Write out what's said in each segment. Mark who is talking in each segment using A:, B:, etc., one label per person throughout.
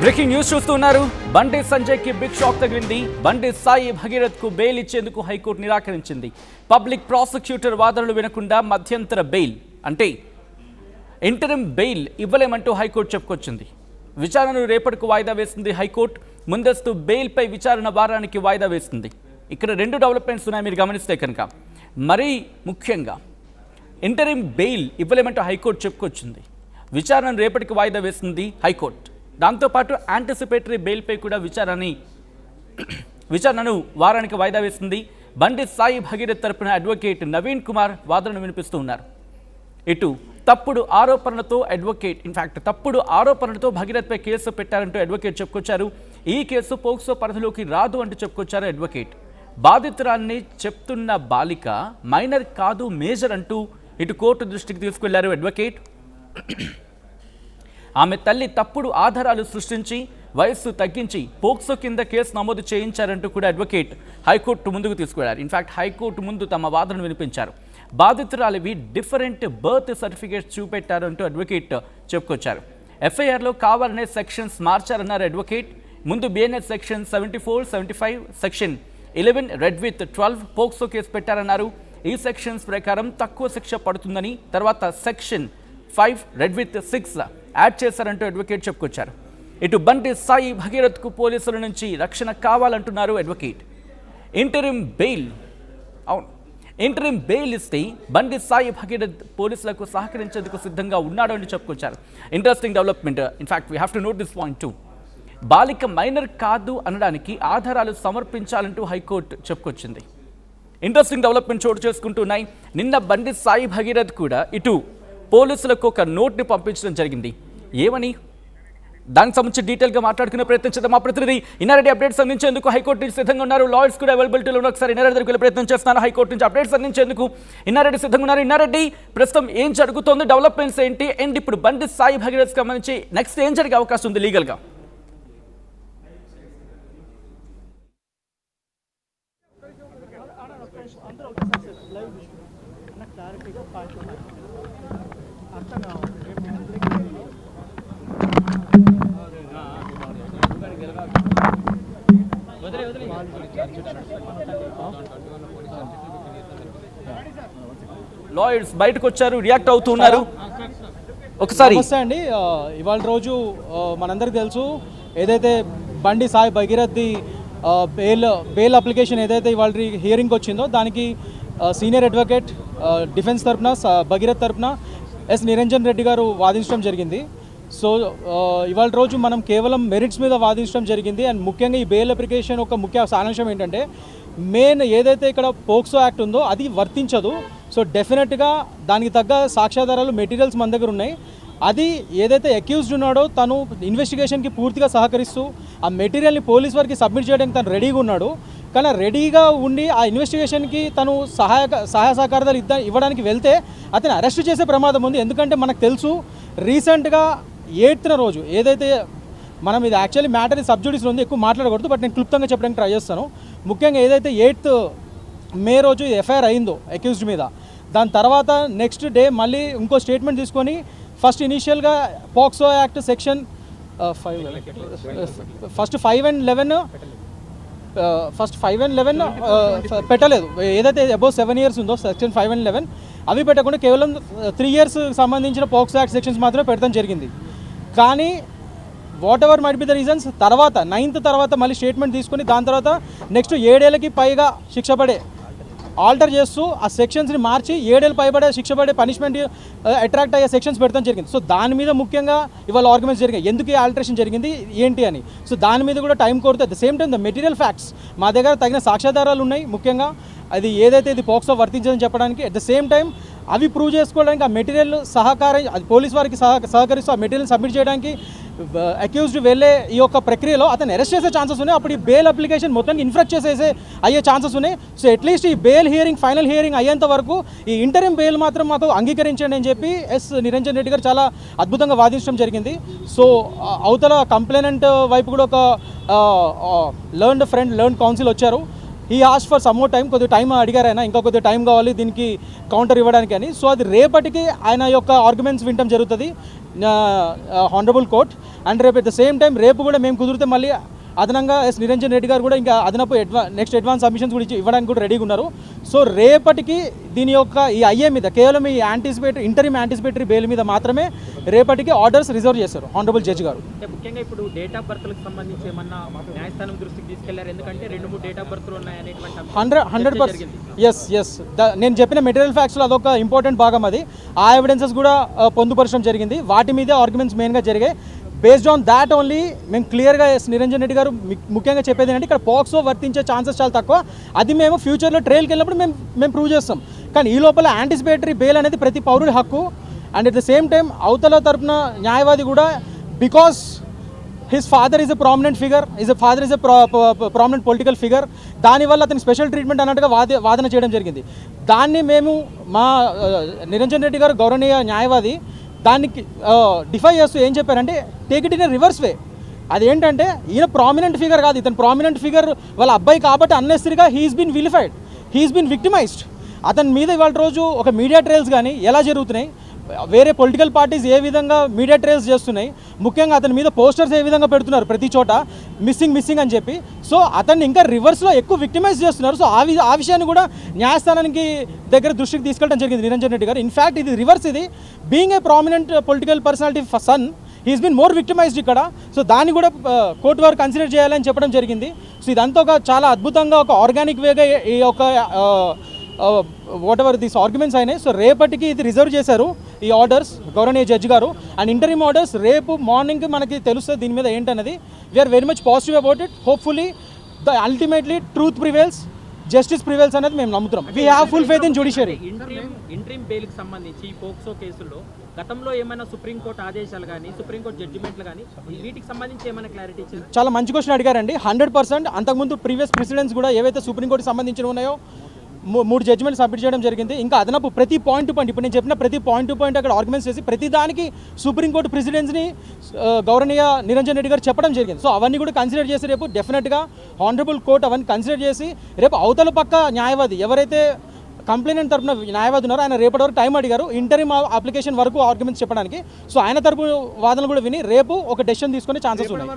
A: Breaking news చూస్తున్నారు. బండి సంజయ్ కి big shock తగిలింది. బండి సాయి భగీరథ్ కు బెయిల్ ఇచ్చేందుకు హైకోర్టు నిరాకరించింది. పబ్లిక్ ప్రాసిక్యూటర్ వాదనలు వినకుండా మధ్యంతర బెయిల్ అంటే ఇంటరిమ్ బెయిల్ ఇవ్వలేమంటూ హైకోర్టు చెప్పుకొచ్చింది. విచారణను రేపటికి వాయిదా వేసింది హైకోర్టు. ముందస్తు బెయిల్పై విచారణ వారానికి వాయిదా వేసింది. ఇక్కడ రెండు డెవలప్మెంట్స్ ఉన్నాయి మీరు గమనిస్తే కనుక. మరీ ముఖ్యంగా ఇంటరిమ్ బెయిల్ ఇవ్వలేమంటూ హైకోర్టు చెప్పుకొచ్చింది. విచారణను రేపటికి వాయిదా వేసింది హైకోర్టు. దాంతోపాటు యాంటిసిపేటరీ బెయిల్పై కూడా విచారణను వారానికి వాయిదా వేసింది. బండి సాయి భగీరథ్ తరపున అడ్వకేట్ నవీన్ కుమార్ వాదనను వినిపిస్తూ ఉన్నారు. ఇటు తప్పుడు ఆరోపణలతో భగీరథ్పై కేసు పెట్టారంటూ అడ్వకేట్ చెప్పుకొచ్చారు. ఈ కేసు పోక్సో పరిధిలోకి రాదు అంటూ చెప్పుకొచ్చారు అడ్వకేట్. బాధితురాన్ని చెప్తున్న బాలిక మైనర్ కాదు మేజర్ అంటూ ఇటు కోర్టు దృష్టికి తీసుకెళ్లారు అడ్వకేట్. ఆమె తల్లి తప్పుడు ఆధారాలు సృష్టించి వయస్సు తగ్గించి పోక్సో కింద కేసు నమోదు చేయించారంటూ కూడా అడ్వకేట్ హైకోర్టు ముందుకు తీసుకెళ్లారు. ఇన్ఫాక్ట్ హైకోర్టు ముందు తమ వాదనను వినిపించారు. బాధితురాలివి డిఫరెంట్ బర్త్ సర్టిఫికేట్స్ చూపెట్టారంటూ అడ్వకేట్ చెప్పుకొచ్చారు. ఎఫ్ఐఆర్లో కావాలనే సెక్షన్స్ మార్చారన్నారు అడ్వకేట్. ముందు BNS section 74, 75, section 11 read with 12 POCSO case పెట్టారన్నారు. ఈ సెక్షన్స్ ప్రకారం తక్కువ శిక్ష పడుతుందని, తర్వాత సెక్షన్ 5 రెడ్ విత్ 6 యాడ్ చేశారంటూ అడ్వకేట్ చెప్పుకొచ్చారు. ఇటు బండి సాయి భగీరథ్కు పోలీసుల నుంచి రక్షణ కావాలంటున్నారు అడ్వకేట్. ఇంటరిమ్ బెయిల్ ఇస్తే బండి సాయి భగీరథ్ పోలీసులకు సహకరించేందుకు సిద్ధంగా ఉన్నాడు అని చెప్పుకొచ్చారు. Interesting development. In fact we have to note this point two. బాలిక మైనర్ కాదు అనడానికి ఆధారాలు సమర్పించాలంటూ హైకోర్టు చెప్పుకొచ్చింది. ఇంట్రెస్టింగ్ డెవలప్మెంట్ చోటు చేసుకుంటున్నాయి. నిన్న బండి సాయి భగీరథ్ కూడా ఇటు పోలీసులకు ఒక నోట్ని పంపించడం జరిగింది. ఏమని దానికి సంబంధించి డీటెయిల్గా మాట్లాడుకునే ప్రయత్నం చేద్దాం. మా ప్రతినిధి ఇన్నారెడ్డి అప్డేట్స్ అందించేందుకు హైకోర్టు నుంచి సిద్ధంగా ఉన్నారు. లాయర్స్ కూడా అవైలబిలిటీలో ఉన్న ఒకసారి ఇన్నారెడ్డి దగ్గరికి వెళ్ళే ప్రయత్నం చేస్తున్నారు. హైకోర్టు నుంచి అప్డేట్స్ అందించేందుకు ఇన్నారెడ్డి సిద్ధంగా ఉన్నారు. ఇన్నారెడ్డి, ప్రస్తుతం ఏం జరుగుతోంది, డెవలప్మెంట్స్ ఏంటి, అండ్ ఇప్పుడు బండి సాయి భగీరథ్ సంబంధించి నెక్స్ట్ ఏం జరిగే అవకాశం ఉంది లీగల్గా? లాయర్స్ బయటకు వచ్చారు, రియాక్ట్ అవుతున్నారు. ఒకసారి
B: అండి, ఇవాళ రోజు మనందరికీ తెలుసు ఏదైతే బండి సాయి భగీరథ్ బెయిల్ అప్లికేషన్ ఏదైతే ఇవాళ హియరింగ్ వచ్చిందో దానికి సీనియర్ అడ్వకేట్ డిఫెన్స్ తరపున భగీరథ్ తరపున ఎస్ నిరంజన్ రెడ్డి గారు వాదించడం జరిగింది. సో ఇవాళ రోజు మనం కేవలం మెరిట్స్ మీద వాదించడం జరిగింది. అండ్ ముఖ్యంగా ఈ బెయిల్ అప్లికేషన్ ఒక ముఖ్య సారాంశం ఏంటంటే మెయిన్ ఏదైతే ఇక్కడ పోక్సో యాక్ట్ ఉందో అది వర్తించదు. సో డెఫినెట్గా దానికి తగ్గ సాక్ష్యాధారాలు మెటీరియల్స్ మన దగ్గర ఉన్నాయి. అది ఏదైతే అక్యూజ్డ్ ఉన్నాడో తను ఇన్వెస్టిగేషన్కి పూర్తిగా సహకరిస్తూ ఆ మెటీరియల్ని పోలీస్ వారికి సబ్మిట్ చేయడానికి తను రెడీగా ఉన్నాడు. కానీ రెడీగా ఉండి ఆ ఇన్వెస్టిగేషన్కి తను సహాయ సహకారాలు ఇవ్వడానికి వెళ్తే అతను అరెస్ట్ చేసే ప్రమాదం ఉంది. ఎందుకంటే మనకు తెలుసు రీసెంట్గా 8th రోజు ఏదైతే మనం ఇది యాక్చువల్లీ మ్యాటర్ సబ్జుడిస్లో ఉంది, ఎక్కువ మాట్లాడకూడదు, బట్ నేను క్లుప్తంగా చెప్పడానికి ట్రై చేస్తాను. ముఖ్యంగా ఏదైతే 8th మే రోజు ఎఫ్ఐఆర్ అయిందో అక్యూజ్డ్ మీద, దాని తర్వాత నెక్స్ట్ డే మళ్ళీ ఇంకో స్టేట్మెంట్ తీసుకొని ఫస్ట్ ఇనీషియల్గా పోక్సో యాక్ట్ సెక్షన్ 5 and 11 పెట్టలేదు. ఏదైతే అబౌవ్ 7 years ఉందో సెక్షన్ 5 and 11 అవి పెట్టకుండా కేవలం 3 years సంబంధించిన పోక్సో యాక్ట్ సెక్షన్స్ మాత్రమే పెట్టడం జరిగింది. కానీ what ever might be the reasons తర్వాత 9th తర్వాత మళ్ళీ స్టేట్మెంట్ తీసుకొని దాని తర్వాత నెక్స్ట్ 7 ఏళ్ళకి పైగా శిక్ష పడే ఆల్టర్ చేస్తూ ఆ సెక్షన్స్ని మార్చి 7 ఏళ్ళు పైబడే శిక్ష పడే పనిష్మెంట్ అట్రాక్ట్ అయ్యే సెక్షన్స్ పెడతాం జరిగింది. సో దాని మీద ముఖ్యంగా ఇవాళ ఆర్గ్యుమెంట్స్ జరిగాయి, ఎందుకు ఈ ఆల్టరేషన్ జరిగింది ఏంటి అని. సో దాని మీద కూడా టైం కోరుతుంది. At the same time the material facts మా దగ్గర తగిన సాక్ష్యాధారాలు ఉన్నాయి. ముఖ్యంగా అది ఏదైతే ఇది పోక్సో వర్తించదని చెప్పడానికి, అట్ ద సేమ్ టైం అవి ప్రూవ్ చేసుకోవడానికి ఆ మెటీరియల్ అది పోలీస్ వారికి సహకరిస్తూ ఆ మెటీరియల్ సబ్మిట్ చేయడానికి అక్యూజ్డ్ వెళ్ళే ఈ యొక్క ప్రక్రియలో అతను అరెస్ట్ చేసే ఛాన్సెస్ ఉన్నాయి. అప్పుడు ఈ బెయిల్ అప్లికేషన్ మొత్తానికి ఇన్ఫ్రాక్ట్ అయ్యే ఛాన్సెస్ ఉన్నాయి. సో అట్లీస్ట్ ఈ బెయిల్ హియరింగ్ ఫైనల్ హియరింగ్ అయ్యేంత వరకు ఈ ఇంటరిమ్ బెయిల్ మాత్రం మాతో అంగీకరించండి అని చెప్పి ఎస్ నిరంజన్ రెడ్డి గారు చాలా అద్భుతంగా వాదించడం జరిగింది. సో అవతల కంప్లైనెంట్ వైపు కూడా ఒక లర్న్డ్ కౌన్సిల్ వచ్చారు. ఈ asked for some more time, కొద్దిగా టైం అడిగారు ఆయన, ఇంకా కొద్దిగా టైం కావాలి దీనికి కౌంటర్ ఇవ్వడానికి అని. సో అది రేపటికి ఆయన యొక్క ఆర్గ్యుమెంట్స్ వినటం జరుగుతుంది హానరబుల్ కోర్ట్. అండ్ రేపు అట్ ద సేమ్ టైం రేపు కూడా మేము కుదిరితే మళ్ళీ అదనంగా నిరంజన్ రెడ్డి గారు కూడా ఇంకా అదనపు నెక్స్ట్ అడ్వాన్స్ సబ్మిషన్స్ కూడా ఇవ్వడానికి కూడా రెడీగా ఉన్నారు. సో రేపటికి దీని యొక్క ఈ ఐఏ మీద కేవలం ఈ ఇంటరిమ్ యాంటిసిపేటరీ బెయిల్ మీద మాత్రమే రేపటికి ఆర్డర్స్ రిజర్వ్ చేశారు హానరబుల్ జడ్జి గారు.
C: అంటే ముఖ్యంగా ఇప్పుడు డేట్ ఆఫ్ బర్త్లకు సంబంధించి ఏమన్నా న్యాయస్థానం దృష్టికి తీసుకెళ్లారు, ఎందుకంటే 2-3 డేట్ ఆఫ్ బర్త్లు ఉన్నాయనేటువంటి
B: 100% ఎస్ నేను చెప్పిన మెటీరియల్ ఫ్యాక్ట్స్లో అదొక ఇంపార్టెంట్ భాగం. అది ఆ ఎవిడెన్సెస్ కూడా పొందుపరచడం జరిగింది, వాటి మీదే ఆర్గ్యుమెంట్స్ మెయిన్గా జరిగాయి. బేస్డ్ ఆన్ దాట్ ఓన్లీ మేము క్లియర్గా నిరంజన్ రెడ్డి గారు ముఖ్యంగా చెప్పేది ఏంటంటే ఇక్కడ పోక్సో వర్తించే ఛాన్సెస్ చాలా తక్కువ, అది మేము ఫ్యూచర్లో ట్రయల్కి వెళ్ళినప్పుడు మేము ప్రూవ్ చేస్తాం. కానీ ఈ లోపల యాంటిసిపేటరీ బెయిల్ అనేది ప్రతి పౌరుడి హక్కు. And at the same time అవతల తరపున న్యాయవాది కూడా because his father is a prominent figure, father is a prominent political figure, దానివల్ల అతనికి స్పెషల్ ట్రీట్మెంట్ అన్నట్టుగా వాదన చేయడం జరిగింది. దాన్ని మేము మా నిరంజన్ రెడ్డి గారు గౌరవనీయ న్యాయవాది దానికి డిఫై చేస్తూ ఏం చెప్పారంటే take it in a reverse way. అదేంటంటే ఈయన ప్రామినెంట్ ఫిగర్ కాదు, ఇతను ప్రామినెంట్ ఫిగర్ వాళ్ళ అబ్బాయి కాబట్టి అన్నెసరీగా he's been vilified, he's been victimized. అతని మీద ఇవాళ రోజు ఒక మీడియా ట్రయల్స్ కానీ ఎలా జరుగుతున్నాయి, వేరే పొలిటికల్ పార్టీస్ ఏ విధంగా మీడియా ట్రయల్స్ చేస్తున్నాయి, ముఖ్యంగా అతని మీద పోస్టర్స్ ఏ విధంగా పెడుతున్నారు ప్రతి చోట మిస్సింగ్ అని చెప్పి. సో అతన్ని ఇంకా రివర్స్లో ఎక్కువ విక్టిమైజ్ చేస్తున్నారు. సో ఆ విషయాన్ని కూడా న్యాయస్థానానికి దగ్గర దృష్టికి తీసుకెళ్ళడం జరిగింది నిరంజన్ రెడ్డి గారు. ఇన్ఫ్యాక్ట్ ఇది రివర్స్, ఇది being a prominent political personality son he's been more victimized ఇక్కడ. సో దాన్ని కూడా కోర్టు వారు కన్సిడర్ చేయాలని చెప్పడం జరిగింది. సో ఇదంతా ఒక చాలా అద్భుతంగా ఒక ఆర్గానిక్ వేగా ఈ యొక్క వాట్ ఎవర్ దీస్ ఆర్గ్యుమెంట్స్ అయినాయి. సో రేపటికి ఇది రిజర్వ్ చేశారు ఈ ఆర్డర్స్ గౌరవనీయ జడ్జి గారు. అండ్ ఇంటరిమ్ ఆర్డర్స్ రేపు మార్నింగ్ మనకి తెలుస్తుంది దీని మీద ఏంటన్నది. We are very much positive about it. Hopefully ultimately truth prevails, justice prevails అనేది మేము నమ్ముతున్నాం. We have full faith in judiciary.
C: Interim బెయిల్కి సంబంధించి ఈ పోక్సో కేసుల్లో గతంలో ఏమైనా సుప్రీంకోర్టు ఆదేశాలు కానీ సుప్రీంకోర్టు జడ్జిమెంట్లు కానీ వీటికి సంబంధించి ఏమైనా క్లారిటీ ఇచ్చారు?
B: చాలా మంచి క్వశ్చన్ అడిగారండి. 100% అంతకుముందు ప్రీవియస్ ప్రెసిడెంట్స్ కూడా ఏవైతే సుప్రీంకోర్టుకి సంబంధించి ఉన్నాయో 3 జడ్జిమెంట్ సబ్మిట్ చేయడం జరిగింది. ఇంకా అదనపు ప్రతి పాయింట్ టు పాయింట్ ఇప్పుడు నేను చెప్పిన ప్రతి పాయింట్ టు పాయింట్ అక్కడ ఆర్గ్యుమెంట్స్ చేసి ప్రతి దానికి సుప్రీంకోర్టు ప్రెసిడెంట్స్ని గౌరవనీయ నిరంజన్ రెడ్డి గారు చెప్పడం జరిగింది. సో అవన్నీ కూడా కన్సిడర్ చేసి రేపు డెఫినెట్గా హానరబుల్ కోర్ట్ అవన్నీ కన్సిడర్ చేసి రేపు అవతల పక్క న్యాయవాది ఎవరైతే కంప్లైంట్ తరపున న్యాయవాది ఉన్నారో ఆయన రేపటి వరకు టైం అడిగారు ఇంటరిమ్ అప్లికేషన్ వరకు ఆర్గ్యుమెంట్స్ చెప్పడానికి. సో ఆయన తరపు వాదనలు కూడా విని రేపు ఒక డెసిషన్ తీసుకునే ఛాన్సెస్ ఉన్నాయి.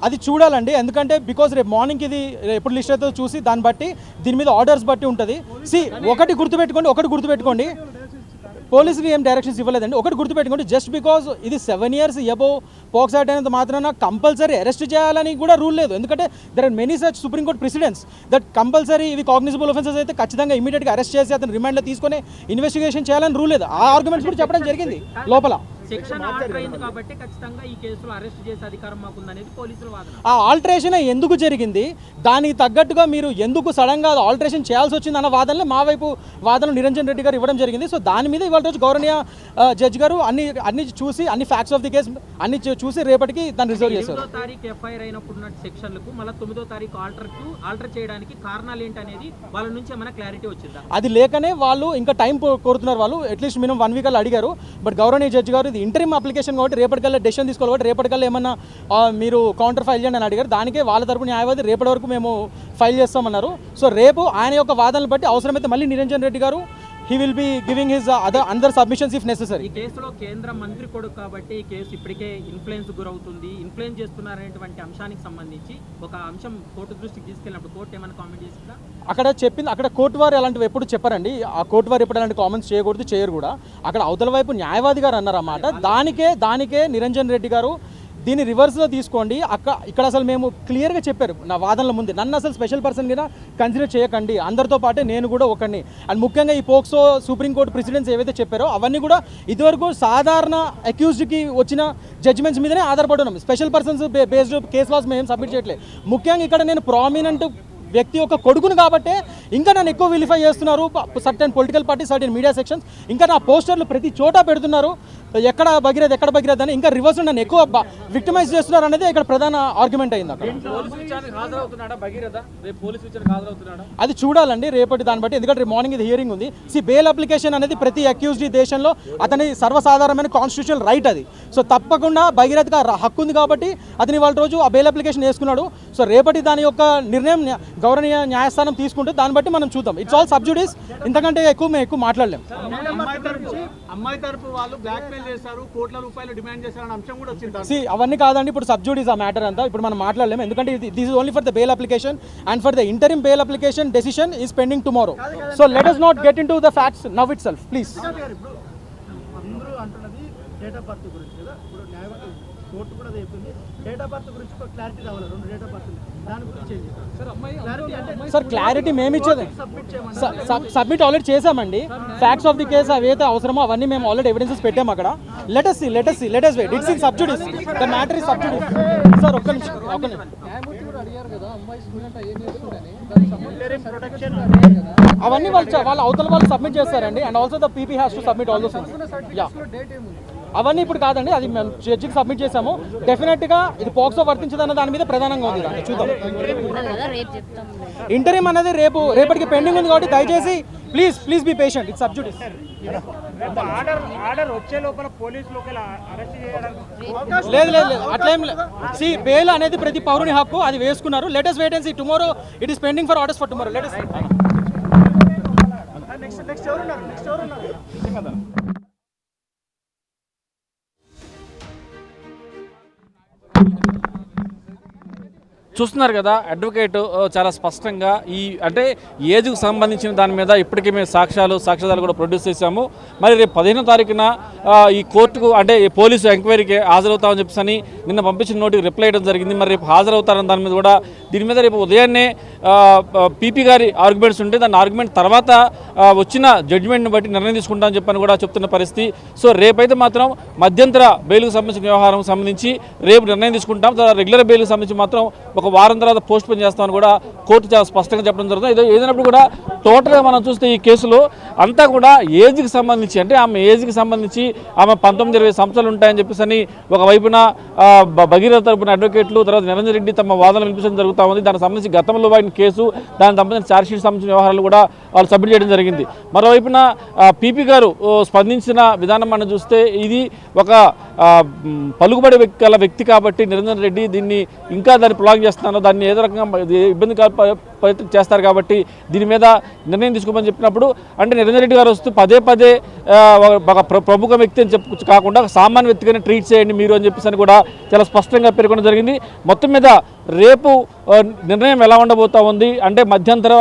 B: అది చూడాలండి, ఎందుకంటే బికాజ్ రేపు మార్నింగ్ ఇది ఎప్పుడు లిస్ట్ అవుతుందో చూసి దాన్ని బట్టి దీని మీద ఆర్డర్స్ బట్టి ఉంటుంది. ఒకటి గుర్తుపెట్టుకోండి పోలీసులు ఏం డైరెక్షన్స్ ఇవ్వలేదండి. ఒకటి గుర్తుపెట్టుకోండి, జస్ట్ బికాజ్ ఇది 7 years అబోవ్ పోక్స్ యాక్ట్ అయినంత మాత్రాన కంపల్సరీ అరెస్ట్ చేయాలని కూడా రూల్ లేదు. ఎందుకంటే there are many such Supreme Court precedents that compulsory ఇవి కాగ్నిజబుల్ ఒఫెన్సెస్ అయితే ఖచ్చితంగా ఇమీడియట్గా అరెస్ట్ చేసి అతను రిమాండ్లో తీసుకొని ఇన్వెస్టిగేషన్ చేయాలని రూల్ లేదు. ఆ ఆర్గ్యుమెంట్స్ కూడా చెప్పడం జరిగింది లోపల.
C: సెక్షన్ ఆర్డర్ అయింది కాబట్టి ఖచ్చితంగా ఈ కేసులో అరెస్ట్ చేసే అధికారం మాకుందనేది పోలీసుల వాదన.
B: ఆ ఆల్టరేషన్ ఎందుకు జరిగింది, దానికి తగ్గట్టుగా మీరు ఎందుకు సడన్గా ఆల్టరేషన్ చేయాల్సి వచ్చింది అన్న వాదనలో మా వైపు వాదన నిరంజన్ రెడ్డి గారు ఇవ్వడం జరిగింది. సో దాని మీద ఇవాళ రోజు గౌరవనీయ జడ్జి గారు అన్ని చూసి అన్ని ఫ్యాక్ట్స్ ఆఫ్ ది కేసు అన్ని చూసి రేపటికి దాన్ని రిజర్వ్ చేశారు.
C: 8వ తారీఖు ఎఫ్ఐఆర్ అయినప్పుడు సెక్షన్లకు మళ్ళీ 9వ తారీఖు ఆల్టర్ చేయడానికి కారణాలు ఏంటనేది వాళ్ళ నుంచి ఏమైనా క్లారిటీ వచ్చిందా?
B: అది లేకనే వాళ్ళు ఇంకా టైం కోరుతున్నారు. వాళ్ళు అట్లీస్ట్ మినిమం 1 week అలా అడిగారు. బట్ గౌరవనీయ జడ్జి గారు ఇది ఇంటరిమ్ అప్లికేషన్ కాబట్టి రేపటికల్లా డెసిషన్ తీసుకోవాలి కాబట్టి రేపటికల్లా ఏమన్నా మీరు కౌంటర్ ఫైల్ చేయండి అని అడిగారు. దానికే వాళ్ళ తరపు న్యాయవాది రేపటి వరకు మేము ఫైల్ చేస్తామన్నారు. సో రేపు ఆయన యొక్క వాదనలు బట్టి అవసరమైతే మళ్ళీ నిరంజన్ రెడ్డి గారు he will be giving his other submissions if necessary.
C: ఈ కేసులో కేంద్ర మంత్రి కొడుకు కాబట్టి ఈ కేసు ఇప్పటికే ఇన్ఫ్లుయెన్స్ గురవుతుంది, ఇన్ఫ్లుయెన్స్ చేస్తున్నారనేటువంటి అంశానికి సంబంధించి ఒక అంశం కోర్టు దృష్టికి తీసుకెళ్ళినప్పుడు కోర్టు ఏమైనా కామెంట్ చేసిందా?
B: అక్కడ కోర్టు వారు అలాంటివి ఎప్పుడు చెప్పారండి. ఆ కోర్టు వారు ఎప్పుడు అలాంటి కామెంట్స్ చేయరు కూడా. అక్కడ అవతల వైపు న్యాయవాది గారు అన్నారన్నమాట. దానికే నిరంజన్ రెడ్డి గారు దీన్ని రివర్స్లో తీసుకోండి, ఇక్కడ అసలు మేము క్లియర్గా చెప్పారు నా వాదనల ముందే, నన్ను అసలు స్పెషల్ పర్సన్ కింద కన్సిడర్ చేయకండి, అందరితో పాటే నేను కూడా ఒకరిని. అండ్ ముఖ్యంగా ఈ పోక్సో సుప్రీంకోర్టు ప్రెసిడెంట్స్ ఏవైతే చెప్పారో అవన్నీ కూడా ఇదివరకు సాధారణ అక్యూజ్డ్కి వచ్చిన జడ్జిమెంట్స్ మీదనే ఆధారపడి ఉన్నాం. Special persons based case laws మేము సబ్మిట్ చేయట్లేదు. ముఖ్యంగా ఇక్కడ నేను ప్రామినెంట్ వ్యక్తి యొక్క కొడుకును కాబట్టే ఇంకా నన్ను ఎక్కువ విలిఫై చేస్తున్నారు certain political party certain media sections. ఇంకా నా పోస్టర్లు ప్రతి చోట పెడుతున్నారు, ఎక్కడ భగీరథ్ అని ఇంకా రివర్స్ నన్ను ఎక్కువ విక్టిమైజ్ చేస్తున్నారు అనేది ఇక్కడ ప్రధాన ఆర్గ్యుమెంట్ అయింది. అక్కడ అది చూడాలండి రేపటి దాన్ని బట్టి, ఎందుకంటే రేపు మార్నింగ్ ఇది హియరింగ్ ఉంది. బెయిల్ అప్లికేషన్ అనేది ప్రతి అక్యూజ్డ్ ఈ దేశంలో అతని సర్వసాధారణమైన కాన్స్టిట్యూషనల్ రైట్ అది. సో తప్పకుండా భగీరథ్కి హక్కు ఉంది కాబట్టి అతని వాళ్ళ రోజు ఆ బెయిల్ అప్లికేషన్ వేసుకున్నాడు. సో రేపటి దాని యొక్క నిర్ణయం గౌరవనీయ న్యాయస్థానం తీసుకుంటే దాన్ని బట్టి మనం చూద్దాం. ఇట్స్ ఆల్ సబ్జుడిస్, ఇంతకంటే మేము ఎక్కువ మాట్లాడలేం.
D: అమ్మాయి తరపు వాళ్ళు బ్లాక్ మెయిల్ చేశారు, కోట్ల రూపాయలు డిమాండ్ చేశారన్న అంశం కూడా వచ్చింది.
B: అవన్నీ కాదండి, ఇప్పుడు సబ్జుడిస్ ఆ మ్యాటర్ అంతా ఇప్పుడు మనం మాట్లాడలేము. ఎందుకంటే this is only for the bail application and for the interim bail application decision is pending tomorrow. So let us not get into the facts now itself, please.
D: అందరూ అంటున్నది డేట్ ఆఫ్ బర్త్ గురించి కదా, ఇప్పుడు న్యాయవాది court కూడా చెప్తుంది date of birth గురించి ఒక క్లారిటీ రావాలి. 2 డేట్ ఆఫ్ బర్త్ దాని గురించి
B: సార్ క్లారిటీ మేము ఇచ్చేది సబ్మిట్ ఆల్రెడీ చేసామండి. ఫ్యాక్ట్స్ ఆఫ్ ది కేసు అవైతే అవసరమో అవన్నీ మేము ఆల్రెడీ ఎవిడెన్సెస్ పెట్టాము అక్కడ. Let us wait. It's in sub judice, the matter is sub judice. Sir ఒక్క నిమిషం. అవన్నీ వాళ్ళ అవతల వాళ్ళు సబ్మిట్ చేస్తారండి. And also the PP has to submit all those things. Yeah అవన్నీ ఇప్పుడు కాదండి, అది మేము జడ్జికి సబ్మిట్ చేసాము. డెఫినెట్గా ఇది పోక్సో వర్తించదన్న దాని మీద ప్రధానంగా ఉంది. చూద్దాం. ఇంటరిమ్ అనేది రేపటికి పెండింగ్ ఉంది కాబట్టి దయచేసి please be patient. It's sub judice. లేదు అట్లేం లేదు. బెయిల్ అనేది ప్రతి పౌరుని హక్కు, అది వేసుకున్నారు. Let us wait and see. Tomorrow it is pending for orders for tomorrow. Let us next ఎవరున్నారు?
E: చూస్తున్నారు కదా, అడ్వకేట్ చాలా స్పష్టంగా అంటే ఏజ్కు సంబంధించిన దాని మీద ఇప్పటికే మేము సాక్ష్యాధారాలు కూడా ప్రొడ్యూస్ చేశాము. మరి రేపు 15వ తారీఖున ఈ కోర్టుకు అంటే పోలీసు ఎంక్వైరీకి హాజరవుతామని చెప్పేసి నిన్న పంపించిన నోటికి రిప్లై ఇవ్వడం జరిగింది. మరి రేపు హాజరవుతారని దాని మీద కూడా దీని మీద రేపు ఉదయాన్నే పీపీ గారి ఆర్గ్యుమెంట్స్ ఉంటే దాని ఆర్గ్యుమెంట్ తర్వాత వచ్చిన జడ్జిమెంట్ని బట్టి నిర్ణయం తీసుకుంటామని చెప్పని కూడా చెప్తున్న పరిస్థితి. సో రేపైతే మాత్రం మధ్యంతర బెయిల్కు సంబంధించిన వ్యవహారం సంబంధించి రేపు నిర్ణయం తీసుకుంటాం. రెగ్యులర్ బెయిల్కి సంబంధించి మాత్రం ఒక వారం తర్వాత పోస్ట్ పోన్ చేస్తామని కూడా కోర్టు చాలా స్పష్టంగా చెప్పడం జరుగుతుంది. ఏదైనప్పుడు కూడా టోటల్గా మనం చూస్తే ఈ కేసులో అంతా కూడా ఏజ్కి సంబంధించి అంటే ఆమె ఏజ్కి సంబంధించి ఆమె 19-20 సంవత్సరాలు ఉంటాయని చెప్పేసి ఒకవైపున భగీరథ తరపున అడ్వకేట్లు, తర్వాత నిరంజన్ రెడ్డి తమ వాదనలు వినిపించడం జరుగుతూ ఉంది. దానికి సంబంధించి గతంలో వాడిన కేసు, దానికి సంబంధించిన ఛార్జ్షీట్ సంబంధించిన వ్యవహారాలు కూడా వాళ్ళు సబ్మిట్ చేయడం జరిగింది. మరోవైపున పీపీ గారు స్పందించిన విధానం మనం చూస్తే ఇది ఒక పలుకుబడి వ్యక్తి కాబట్టి నిరంజన్ రెడ్డి దీన్ని ఇంకా దాన్ని ప్రొలాంగ్ చేస్తున్నాను, దాన్ని ఏదో రకంగా ఇబ్బంది చేస్తారు కాబట్టి దీని మీద నిర్ణయం తీసుకోమని చెప్పినప్పుడు అంటే నిరంజన్ రెడ్డి గారు వస్తూ పదే ఒక ప్రముఖ వ్యక్తి అని కాకుండా సామాన్య వ్యక్తిగానే ట్రీట్ చేయండి మీరు అని చెప్పేసి కూడా చాలా స్పష్టంగా పేర్కొనడం జరిగింది. మొత్తం మీద రేపు నిర్ణయం ఎలా ఉండబోతా ఉంది అంటే మధ్యంతర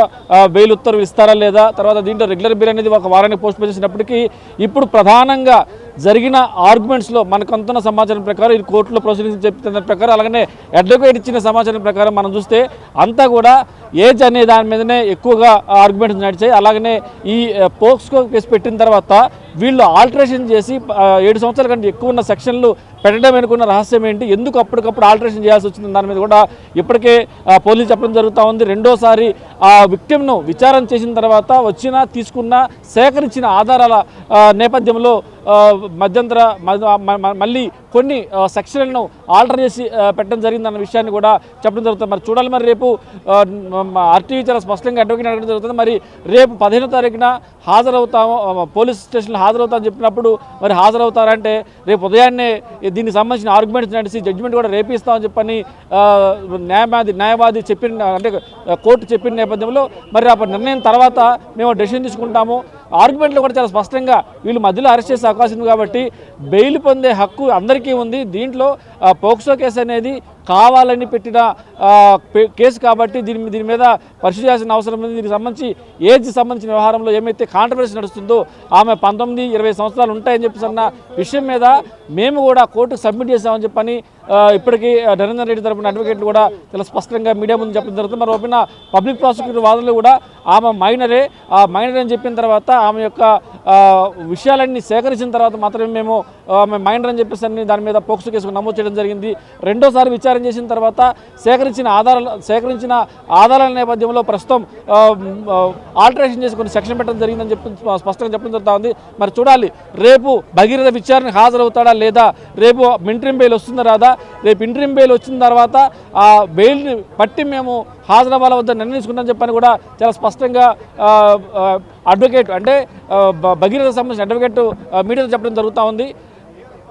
E: బెయిల్ ఉత్తర్వులు ఇస్తారా లేదా, తర్వాత దీంట్లో రెగ్యులర్ బెయిల్ అనేది ఒక వారానికి పోస్ట్ పోన్ చేసినప్పటికీ ఇప్పుడు ప్రధానంగా జరిగిన ఆర్గ్యుమెంట్స్లో మనకు అందుతున్న సమాచారం ప్రకారం ఇది కోర్టులో ప్రొసీడింగ్స్ చెప్తున్న ప్రకారం అలాగనే అడ్వకేట్ ఇచ్చిన సమాచారం ప్రకారం మనం చూస్తే అంతా కూడా ఏజ్ అనే దాని మీదనే ఎక్కువగా ఆర్గ్యుమెంట్స్ నడిచాయి. అలాగనే ఈ పోక్స్కో కేసు పెట్టిన తర్వాత వీళ్ళు ఆల్టరేషన్ చేసి 7 సంవత్సరాల కంటే ఎక్కువ ఉన్న సెక్షన్లు పెట్టడం వెనుకున్న రహస్యం ఏంటి, ఎందుకు అప్పటికప్పుడు ఆల్టరేషన్ చేయాల్సి వచ్చింది దాని మీద కూడా ఇప్పటికే పోలీసులు చెప్పడం జరుగుతూ ఉంది. రెండోసారి ఆ విక్టిమ్ను విచారణ చేసిన తర్వాత తీసుకున్న సేకరించిన ఆధారాల నేపథ్యంలో మధ్యంతర మళ్ళీ కొన్ని సెక్షన్లను ఆల్టర్ చేసి పెట్టడం జరిగిందన్న విషయాన్ని కూడా చెప్పడం జరుగుతుంది. మరి చూడాలి, మరి రేపు ఆర్టీవీ చాలా స్పష్టంగా అడ్వకేట్ అడగడం జరుగుతుంది. మరి రేపు 15వ తారీఖున హాజరవుతాము, పోలీస్ స్టేషన్లో హాజరవుతామని చెప్పినప్పుడు మరి హాజరవుతారంటే రేపు ఉదయాన్నే దీనికి సంబంధించిన ఆర్గ్యుమెంట్స్ నడిచి జడ్జిమెంట్ కూడా రేపు ఇస్తామని చెప్పని న్యాయవాది చెప్పిన అంటే కోర్టు చెప్పిన నేపథ్యంలో మరి అప్పుడు నిర్ణయం తర్వాత మేము డెసిషన్ తీసుకుంటాము. ఆర్గ్యుమెంట్లో కూడా చాలా స్పష్టంగా వీళ్ళు మధ్యలో అరెస్ట్ చేసే అవకాశం ఉంది కాబట్టి బెయిల్ పొందే హక్కు అందరికీ ఉంది. దీంట్లో పోక్సో కేసు అనేది కావాలని పెట్టిన కేసు కాబట్టి దీని మీద పరిశీలించాల్సిన అవసరం ఉంది. దీనికి సంబంధించి ఏజ్ సంబంధించిన వ్యవహారంలో ఏమైతే కాంట్రవర్సీ నడుస్తుందో ఆమె 19-20 సంవత్సరాలు ఉంటాయని చెప్పేసి అన్న విషయం మీద మేము కూడా కోర్టుకు సబ్మిట్ చేసామని చెప్పని ఇప్పటికీ నిరంజన్ రెడ్డి తరపున అడ్వకేట్లు కూడా చాలా స్పష్టంగా మీడియా ముందు చెప్పడం జరుగుతుంది. మరి ఓపెన్ పబ్లిక్ ప్రాసిక్యూటర్ వాదనలు కూడా ఆమె మైనరే, ఆ మైనర్ అని చెప్పిన తర్వాత ఆమె యొక్క విషయాలన్నీ సేకరించిన తర్వాత మాత్రమే మేము ఆమె మైనర్ అని చెప్పేసి దాని మీద పోక్సో కేసు నమోదు చేయడం జరిగింది. రెండోసారి విచారణ విచారణ చేసిన తర్వాత సేకరించిన ఆధారాల నేపథ్యంలో ప్రస్తుతం ఆల్టరేషన్ చేసి కొన్ని సెక్షన్ పెట్టడం జరిగిందని చెప్పి స్పష్టంగా చెప్పడం జరుగుతూ ఉంది. మరి చూడాలి రేపు భగీరథ విచారణకు హాజరవుతాడా లేదా, రేపు ఇంటరిమ్ బెయిల్ వస్తుందా రాదా, రేపు ఇంటరిమ్ బెయిల్ వచ్చిన తర్వాత ఆ బెయిల్ని బట్టి మేము హాజరవ్వాల వద్ద నిర్ణయించుకుంటామని చెప్పని కూడా చాలా స్పష్టంగా అడ్వకేట్ అంటే భగీరథ సంబంధించిన అడ్వకేట్ మీడియాతో చెప్పడం జరుగుతూ ఉంది.